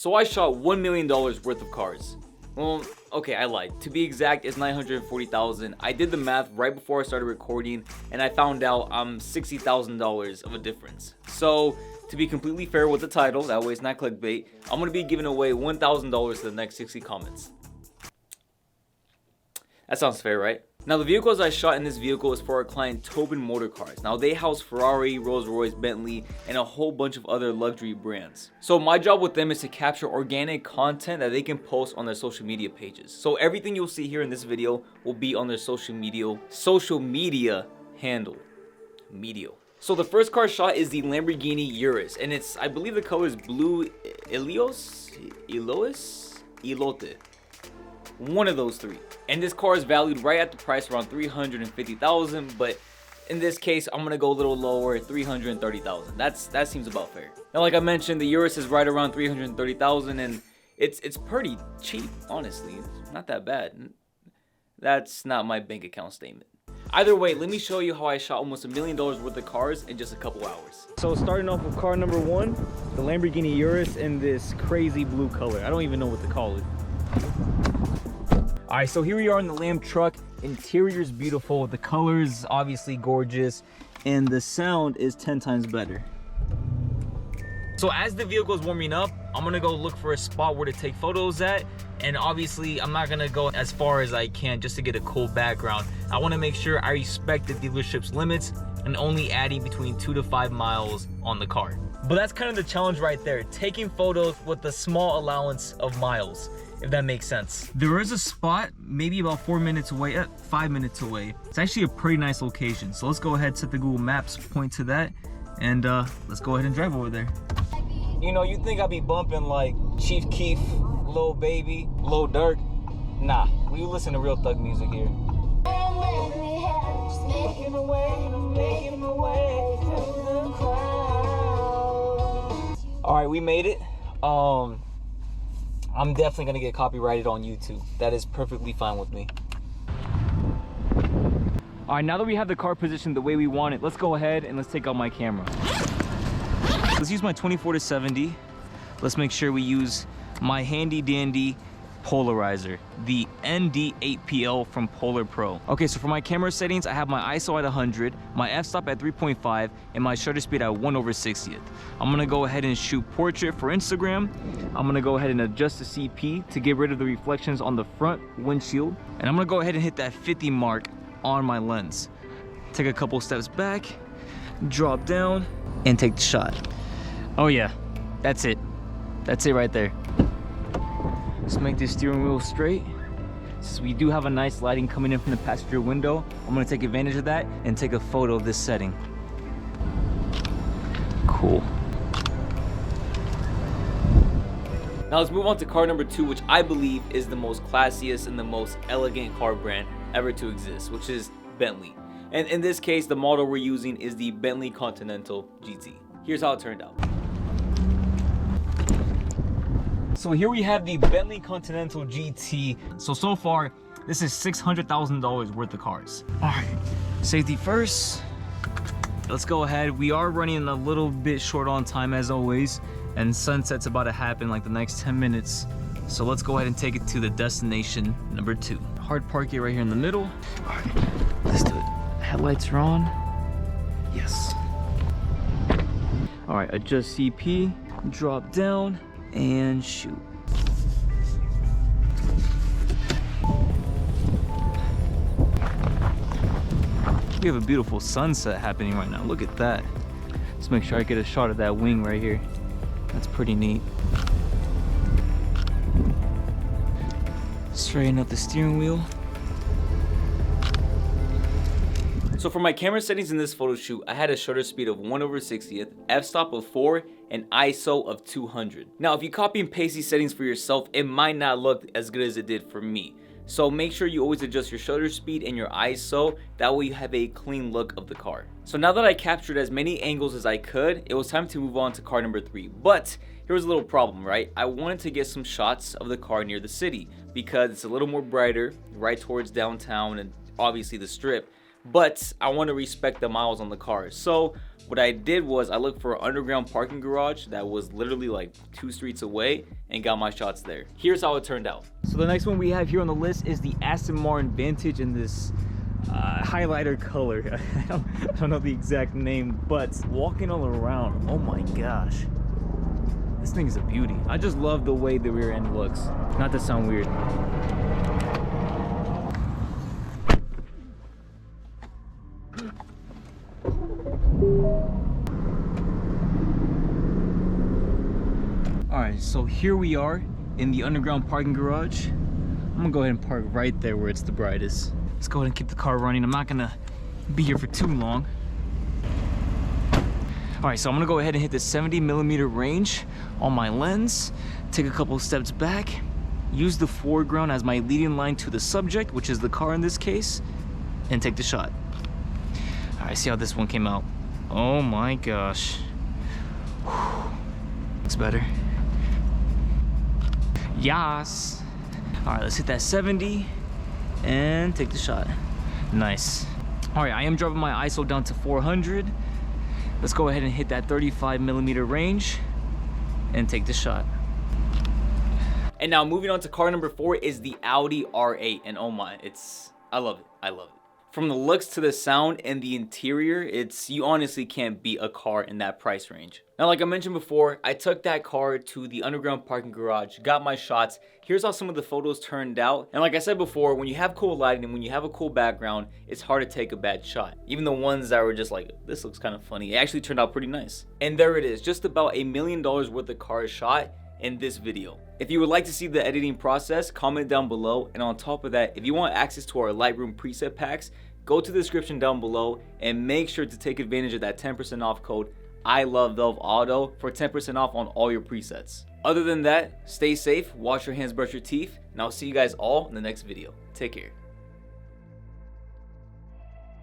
So I shot $1 million worth of cars. Well, okay, I lied. To be exact, it's 940,000. I did the math right before I started recording, and I found out I'm $60,000 of a difference. So, to be completely fair with the title, that way it's not clickbait, I'm going to be giving away $1,000 to the next 60 comments. That sounds fair, right? Now, the vehicles I shot in this vehicle is for our client Tobin Motor Cars. Now, they house Ferrari, Rolls-Royce, Bentley, and a whole bunch of other luxury brands. So my job with them is to capture organic content that they can post on their social media pages. So everything you'll see here in this video will be on their social media handle. So the first car shot is the Lamborghini Urus, and I believe the color is blue Elote. One of those three. And this car is valued right at the price around $350,000, but in this case I'm gonna go a little lower, $330,000. That seems about fair. Now, like I mentioned, the Urus is right around $330,000, and it's pretty cheap, honestly. It's not that bad. That's not my bank account statement. Either way, let me show you how I shot almost $1 million worth of cars in just a couple hours. So starting off with car number 1, the Lamborghini Urus in this crazy blue color. I don't even know what to call it. All right, so here we are in the Lam truck. Interior is beautiful, the colors obviously gorgeous, and the sound is 10 times better. So as the vehicle is warming up, I'm gonna go look for a spot where to take photos at, and obviously I'm not gonna go as far as I can just to get a cool background. I wanna make sure I respect the dealership's limits and only adding between 2 to 5 miles on the car. But that's kind of the challenge right there, taking photos with a small allowance of miles, if that makes sense. There is a spot maybe about 5 minutes away. It's actually a pretty nice location. So let's go ahead, set the Google Maps, point to that, and let's go ahead and drive over there. You know, you think I'd be bumping like Chief Keef, Lil Baby, Lil Durk. Nah, we listen to real thug music here. All right, we made it. I'm definitely gonna get copyrighted on YouTube. That is perfectly fine with me. All right, now that we have the car positioned the way we want it, let's go ahead and let's take out my camera. Let's use my 24-70. Let's make sure we use my handy dandy polarizer, the ND8PL from Polar Pro. Okay, so for my camera settings, I have my ISO at 100, my f-stop at 3.5, and my shutter speed at 1/60th. I'm gonna go ahead and shoot portrait for Instagram. I'm gonna go ahead and adjust the CP to get rid of the reflections on the front windshield, and I'm gonna go ahead and hit that 50 mark on my lens. Take a couple steps back, drop down, and take the shot. Oh yeah, that's it. That's it right there. Let's make this steering wheel straight. Since we do have a nice lighting coming in from the passenger window, I'm gonna take advantage of that and take a photo of this setting. Cool. Now let's move on to car number 2, which I believe is the most classiest and the most elegant car brand ever to exist, which is Bentley. And in this case, the model we're using is the Bentley Continental GT. Here's how it turned out. So here we have the Bentley Continental GT. So far, this is $600,000 worth of cars. All right, safety first. Let's go ahead. We are running a little bit short on time as always, and sunset's about to happen like the next 10 minutes. So let's go ahead and take it to the destination number 2. Hard park it right here in the middle. All right, let's do it. Headlights are on. Yes. All right, adjust CP, drop down, and shoot. We have a beautiful sunset happening right now. Look at that. Let's make sure I get a shot of that wing right here. That's pretty neat. Straighten up the steering wheel. So for my camera settings in this photo shoot, I had a shutter speed of 1/60th, f-stop of 4, and ISO of 200. Now, if you copy and paste these settings for yourself, it might not look as good as it did for me. So make sure you always adjust your shutter speed and your ISO, that way you have a clean look of the car. So now that I captured as many angles as I could, it was time to move on to car number 3. But here was a little problem, right? I wanted to get some shots of the car near the city because it's a little more brighter, right towards downtown and obviously the strip. but I want to respect the miles on the car. So what I did was I looked for an underground parking garage that was literally like 2 streets away and got my shots there. Here's how it turned out. So the next one we have here on the list is the Aston Martin Vantage in this highlighter color. I don't know the exact name, but walking all around, oh my gosh, this thing is a beauty. I just love the way the rear end looks. Not to sound weird. Alright, so here we are in the underground parking garage. I'm gonna go ahead and park right there where it's the brightest. Let's go ahead and keep the car running. I'm not gonna be here for too long. Alright, so I'm gonna go ahead and hit the 70mm range on my lens, take a couple steps back, use the foreground as my leading line to the subject, which is the car in this case, and take the shot. Alright, see how this one came out. Oh my gosh. Whew. Looks better. Yas. Alright, let's hit that 70 and take the shot. Nice. Alright, I am dropping my ISO down to 400. Let's go ahead and hit that 35mm range and take the shot. And now moving on to car number 4 is the Audi R8. And oh my, I love it. I love it. From the looks to the sound and the interior, you honestly can't beat a car in that price range. Now, like I mentioned before, I took that car to the underground parking garage, got my shots. Here's how some of the photos turned out. And like I said before, when you have cool lighting and when you have a cool background, it's hard to take a bad shot. Even the ones that were just like, this looks kind of funny, it actually turned out pretty nice. And there it is, just about $1 million worth of cars shot in this video. If you would like to see the editing process, comment down below. And on top of that, if you want access to our Lightroom preset packs, go to the description down below and make sure to take advantage of that 10% off code I love Velv Auto for 10% off on all your presets. Other than that, stay safe, wash your hands, brush your teeth, and I'll see you guys all in the next video. Take care.